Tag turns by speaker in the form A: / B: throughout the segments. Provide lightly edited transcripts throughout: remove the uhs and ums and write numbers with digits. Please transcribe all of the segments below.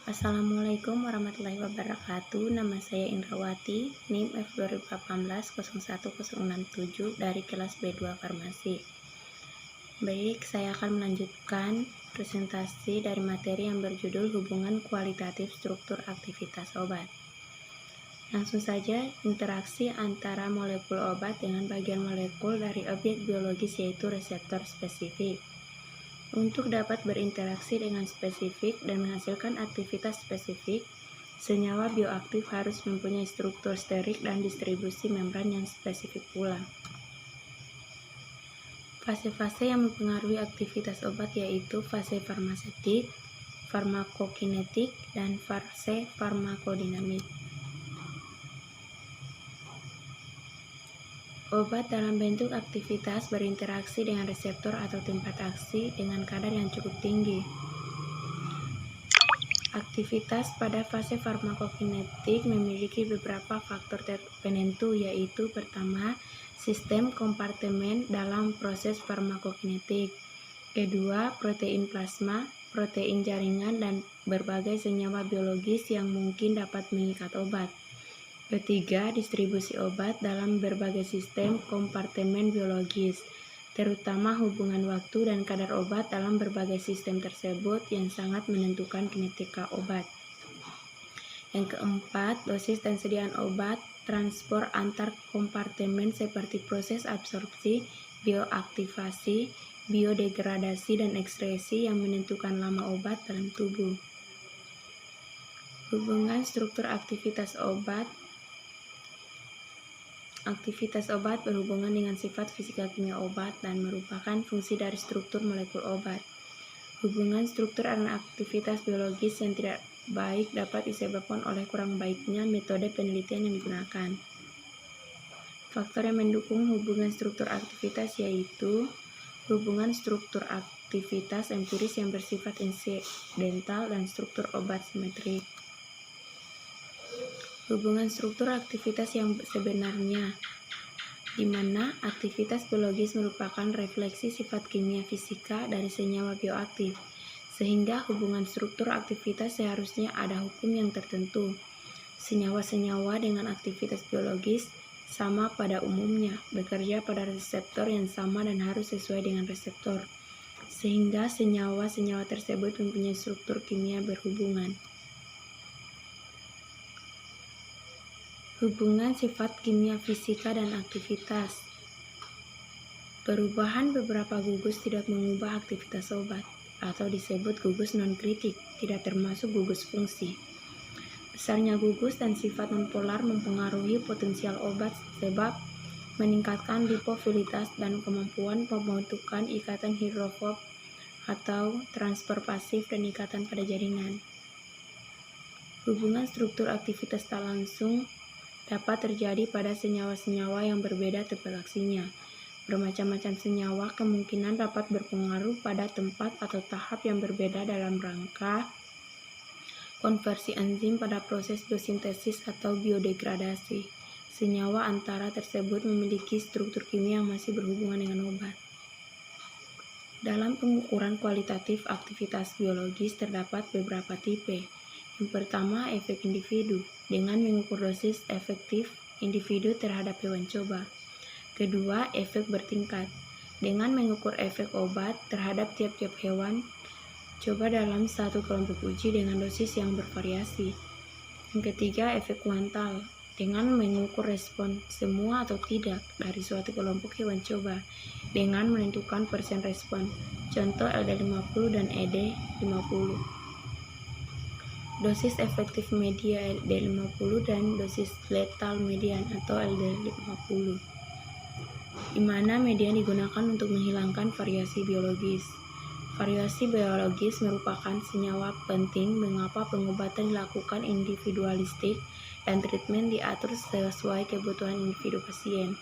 A: Assalamualaikum warahmatullahi wabarakatuh. Nama saya Indrawati, NIM F2018 01067 dari kelas B2 Farmasi. Baik, saya akan melanjutkan presentasi dari materi yang berjudul Hubungan Kualitatif Struktur Aktivitas Obat. Langsung saja, interaksi antara molekul obat dengan bagian molekul dari objek biologis yaitu reseptor spesifik. Untuk dapat berinteraksi dengan spesifik dan menghasilkan aktivitas spesifik, senyawa bioaktif harus mempunyai struktur sterik dan distribusi membran yang spesifik pula. Fase-fase yang mempengaruhi aktivitas obat yaitu fase farmasetik, farmakokinetik, dan fase farmakodinamik. Obat dalam bentuk aktivitas berinteraksi dengan reseptor atau tempat aksi dengan kadar yang cukup tinggi. Aktivitas pada fase farmakokinetik memiliki beberapa faktor penentu, yaitu pertama, sistem kompartemen dalam proses farmakokinetik. Kedua, protein plasma, protein jaringan, dan berbagai senyawa biologis yang mungkin dapat mengikat obat. Ketiga, distribusi obat dalam berbagai sistem kompartemen biologis, terutama hubungan waktu dan kadar obat dalam berbagai sistem tersebut yang sangat menentukan kinetika obat. Yang keempat, dosis dan sediaan obat, transport antar kompartemen seperti proses absorpsi, bioaktivasi, biodegradasi, dan ekskresi yang menentukan lama obat dalam tubuh. Hubungan struktur aktivitas obat. Aktivitas obat berhubungan dengan sifat fisika kimia obat dan merupakan fungsi dari struktur molekul obat. Hubungan struktur dan aktivitas biologis yang tidak baik dapat disebabkan oleh kurang baiknya metode penelitian yang digunakan. Faktor yang mendukung hubungan struktur aktivitas yaitu hubungan struktur aktivitas empiris yang bersifat insidental dan struktur obat simetrik. Hubungan struktur aktivitas yang sebenarnya, di mana aktivitas biologis merupakan refleksi sifat kimia fisika dari senyawa bioaktif, sehingga hubungan struktur aktivitas seharusnya ada hukum yang tertentu. Senyawa-senyawa dengan aktivitas biologis sama pada umumnya, bekerja pada reseptor yang sama dan harus sesuai dengan reseptor, sehingga senyawa-senyawa tersebut mempunyai struktur kimia berhubungan. Hubungan sifat kimia fisika dan aktivitas. Perubahan beberapa gugus tidak mengubah aktivitas obat, atau disebut gugus non-kritik, tidak termasuk gugus fungsi. Besarnya gugus dan sifat nonpolar mempengaruhi potensial obat sebab meningkatkan lipofilitas dan kemampuan pembentukan ikatan hidrofob atau transfer pasif dan ikatan pada jaringan. Hubungan struktur aktivitas tak langsung dapat terjadi pada senyawa-senyawa yang berbeda tempat aksinya. Bermacam-macam senyawa kemungkinan dapat berpengaruh pada tempat atau tahap yang berbeda dalam rangka konversi enzim pada proses biosintesis atau biodegradasi. Senyawa antara tersebut memiliki struktur kimia yang masih berhubungan dengan obat. Dalam pengukuran kualitatif aktivitas biologis terdapat beberapa tipe. Yang pertama, efek individu, dengan mengukur dosis efektif individu terhadap hewan coba. Kedua, efek bertingkat, dengan mengukur efek obat terhadap tiap-tiap hewan coba dalam satu kelompok uji dengan dosis yang bervariasi. Yang ketiga, efek kuantal, dengan mengukur respon semua atau tidak dari suatu kelompok hewan coba dengan menentukan persen respon, contoh LD50 dan ED50. Dosis efektif media LD50 dan dosis letal median atau LD50, di mana median digunakan untuk menghilangkan variasi biologis. Variasi biologis merupakan senyawa penting mengapa pengobatan dilakukan individualistik dan treatment diatur sesuai kebutuhan individu pasien.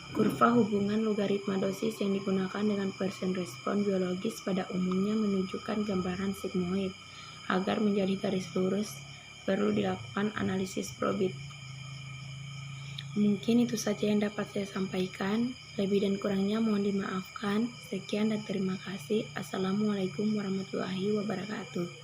A: Kurva hubungan logaritma dosis yang digunakan dengan persen respon biologis pada umumnya menunjukkan gambaran sigmoid. Agar menjadi garis lurus, perlu dilakukan analisis probit. Mungkin itu saja yang dapat saya sampaikan. Lebih dan kurangnya mohon dimaafkan. Sekian dan terima kasih. Assalamualaikum warahmatullahi wabarakatuh.